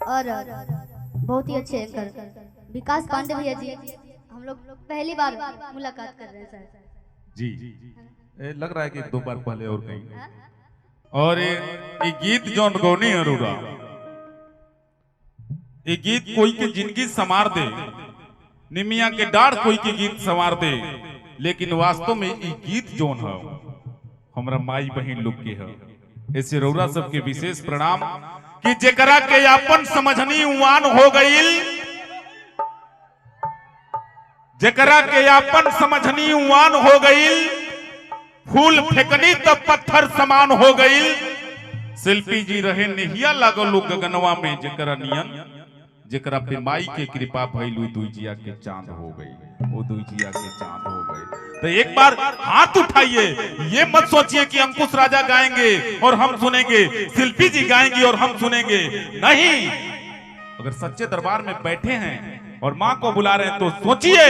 और बहुत ही अच्छे एंकर विकास पांडे भैया जी, हम लोग पहली बार मुलाकात कर रहे हैं सर जी। लग रहा है कि 2 बार पहले और कहीं। और ये गीत जौन गौनी अरोरा, ये गीत कोई के जिंदगी संवार दे, निमिया के डार कोई के गीत संवार दे, लेकिन वास्तव में ये गीत जौन है हमरा माई बहन लोग के है। ऐसे रौरा सबके विशेष प्रणाम कि जेकरा के अपन समझनी उवान हो गईल, जेकरा के अपन समझनी उवान हो गईल, फूल फेंकनी तब पत्थर समान हो गईल। शिल्पी जी रहे नेहिया लागल गगनवा में, जेकरा नियन जेकरा पे माई के कृपा भइल दुइजिया के चांद हो गई, वो दुइजिया के चांद हो गए। तो एक बार हाथ उठाइए, ये मत सोचिए कि अंकुश राजा गाएंगे और हम सुनेंगे, शिल्पी जी गाएंगी और हम सुनेंगे, नहीं। अगर सच्चे दरबार में बैठे हैं और माँ को बुला रहे हैं तो सोचिए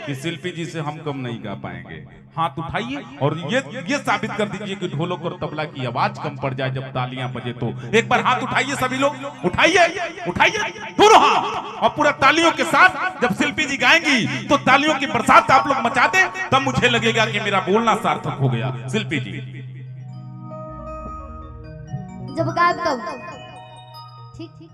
कि शिल्पी जी से हम कम नहीं गा पाएंगे। हाथ उठाइए और ये साबित कर दीजिए कि ढोलक और तबला की आवाज कम पड़ जाए जब तालियां बजे। तो एक बार हाथ उठाइए सभी लोग, उठाइए उठाइए दोनों हाथ, और पूरा तालियों के साथ जब शिल्पी जी गाएंगी तो तालियों की बरसात आप लोग मचा दे, तब मुझे लगेगा कि मेरा बोलना सार्थक हो गया। शिल्पी जी जब गायब तब ठीक ठीक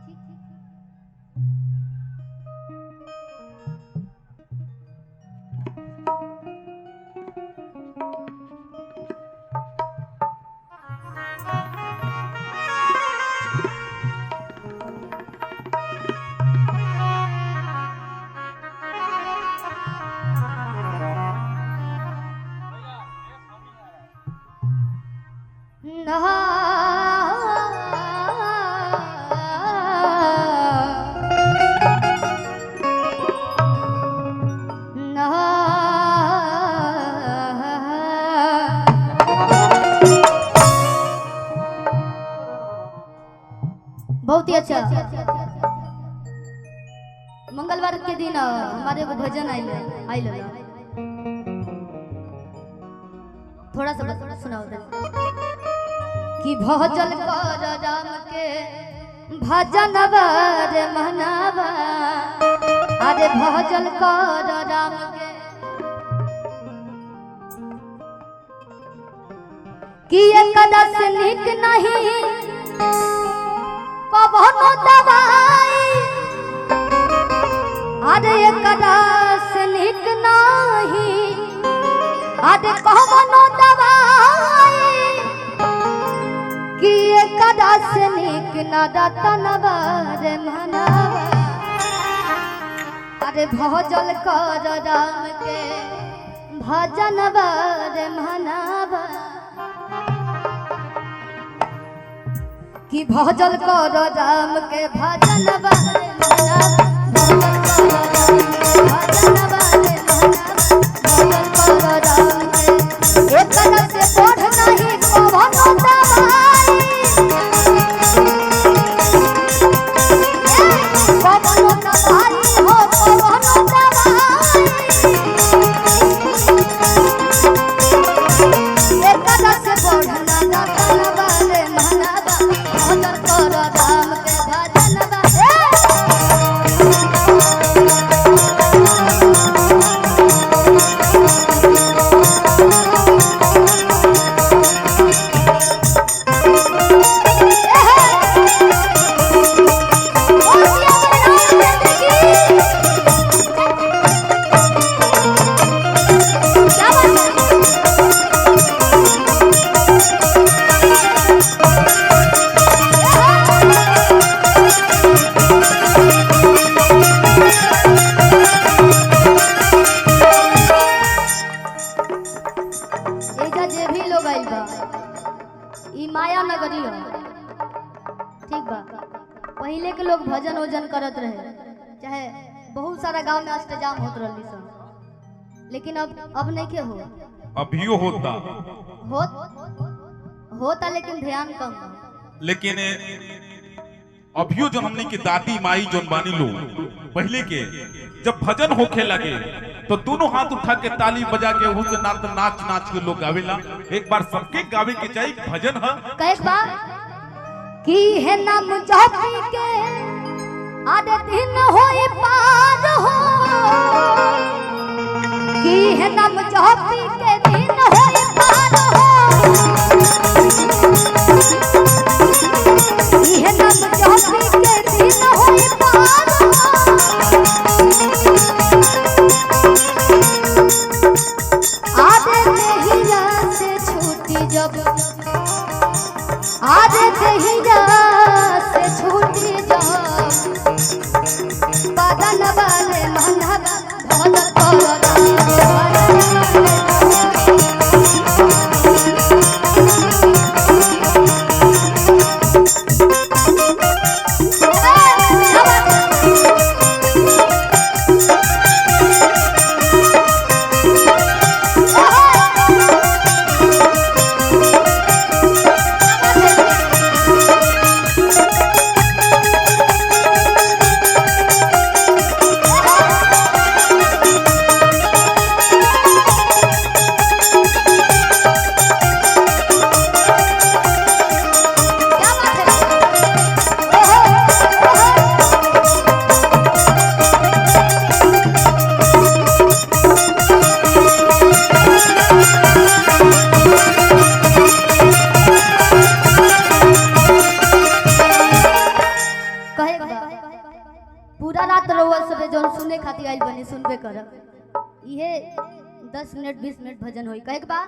बहुत ही अच्छा। मंगलवार के दिन हमारे को भजन आइल थोड़ा सा सुनाओ कि भजन कर राम के भजन बर मनावा, अरे भजन कर राम के कि एकदस निक नहीं कबनो दवाई, अरे एकदस निक नहीं, अरे कबनो दवाई कि एकदस निक न रतन बर मनावा, अरे भजन कर राम के भजन बर मनावा कि भजन कर राम के भजन बर मनावा, भजन कर राम के एक से पढ़ नहीं कबनो दवाई, कबनो दवाई हो कबनो दवाई, एक से पढ़ना रतन बर मनावा, भजन कर राम के भजन बर माया नगरी हो, ठीक बा। पहले के लोग भजन वजन करत रहे, चाहे बहुत सारा गांव में अष्टजाम होत रहली सब, लेकिन अब नहीं के हो, अभियो होता लेकिन ध्यान कम। लेकिन अभियो जो हमने की दादी माई जोन बानी लो पहले के जब भजन होखे लगे तो दोनों हाथ उठा के ताली बजा के उस नाच नाच के लोग गावेला। एक बार सबके गावे के चाहिए भजन है। कई बार की है नाम जपी के आधे दिन होई पार हो कि है नम जपी के दिन होई पार हो कि है नम जपी के दिन होई पार हो आधे दहिया से छूटी जब आधे दहिया से छूटी जब बदन वाले मनवा भल पूरा रात रहुआ सबे जौन सुने खातिर आइल बनी सुनबे करब इहे 10 मिनट 20 मिनट भजन होई कहे बा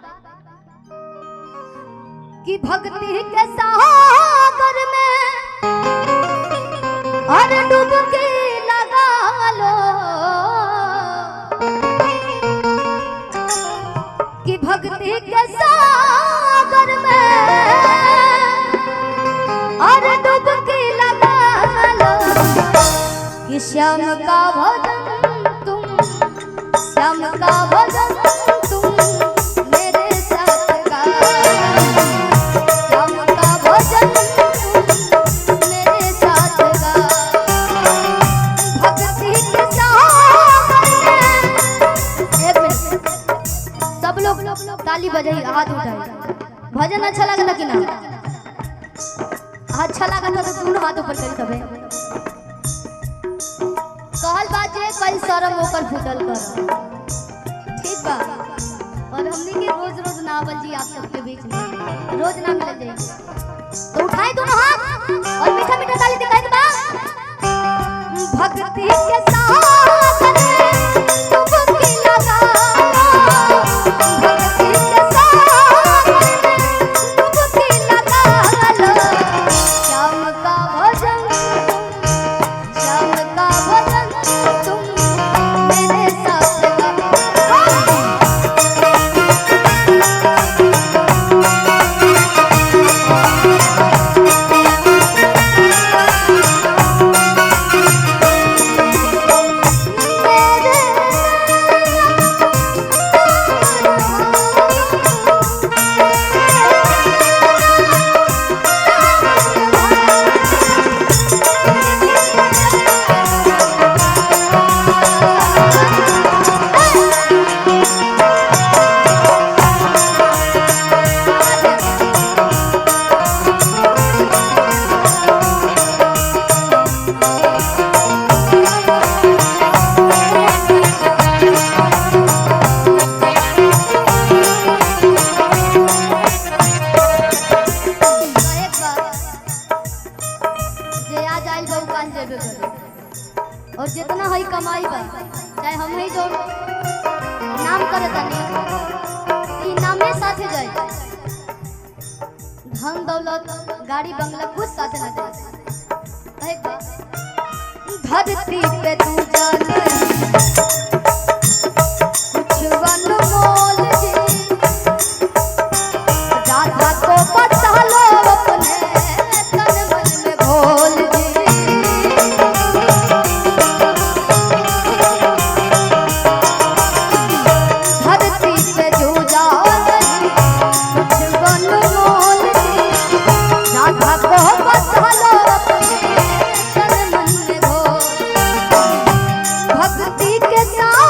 कि भक्ति के सागर में और डुबकी लगा लो कि भक्ति के सागर में और डुबकी लगा लो कि श्याम का भजन तुम श्याम का भजन तुम मेरे साथ गाओ श्याम का भजन तुम मेरे साथ गाओ भक्ति के सागर में एक मिनट सब लोग ताली बजाई हाथ उठाई भजन अच्छा लगा कि ना अच्छा लगा तो दोनों हाथ ऊपर करी सबे कहल बाजे कई शरम ऊपर फुटल कर ठीक बा और हमनी के रोज रोज ना बजी आप सबके बीच में रोज ना मिल जाए तो उठाए दोनों हाथ और मीठा मीठा ताली दिखाई बा भक्ति के सागर में डुबकी लगा भक्ति के सागर में डुबकी लगा लो श्याम का भजन श्याम का भजन तुम मेरे साथ गाओ और जितना हई कमाई बा चाहे हम ही जो नाम करे तनी ई नामे साथे जाए धन दौलत गाड़ी बंगला कुछ साथे ना जाए कहे बा धरती पे तू जाने कुछ अनमोल जी राधा को बचा लो अपने तन मन में घोल जी भक्ति के साथ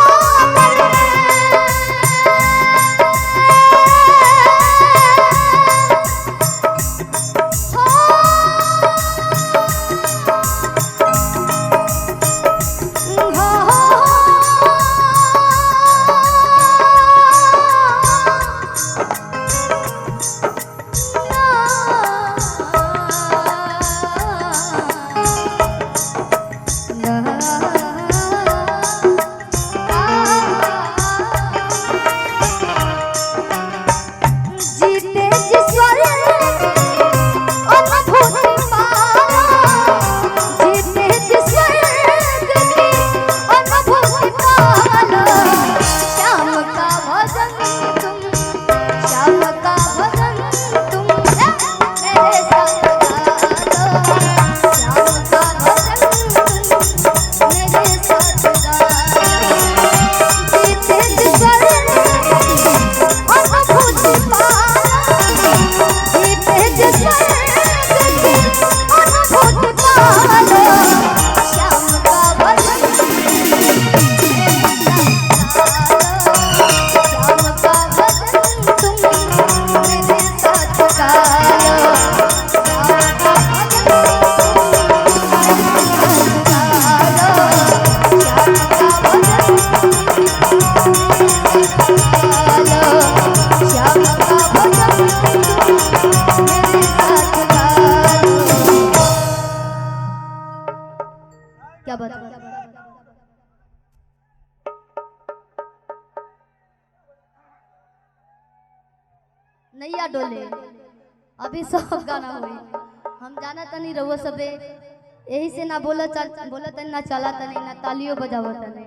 नैया डोले अभी सब गाना हुई हम जाना तनी रहुआ सबे यही से ना बोला तनी ना चला तनी ना तालियों बजावा तनी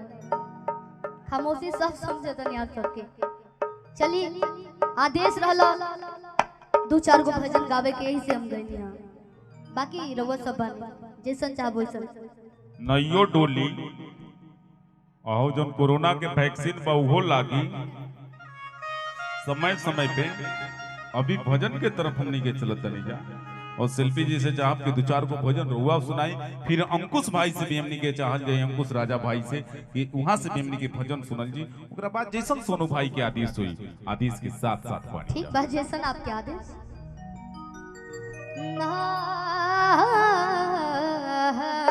खामोशी सब समझे तनी आप सबके चली आदेश रहला 2-4 गो भजन गावे के यही से हम गइनी हां बाकी रहुआ सब बानी जैसन चाहबो वैसन नैयो डोली अहो जन कोरोना के वैक्सीन बा उहो लागी समय समय पे अभी भजन के तरफ हमनी के चलत नहीं जा और शिल्पी जी से चाहब के 2-4 को भजन रुआ सुनाई फिर अंकुश भाई से भी हमनी के चाहल जाए अंकुश राजा भाई से कि वहां से भी हमनी के भजन सुनल जी ओकरा बाद जैसन सोनू भाई के आदेश हुई आदेश के साथ साथ पानी ठीक बा जैसन आपके आदेश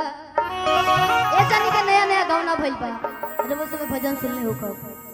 ए जानी के नया नया गाना भइल बा जब सब भजन सुनले हो कब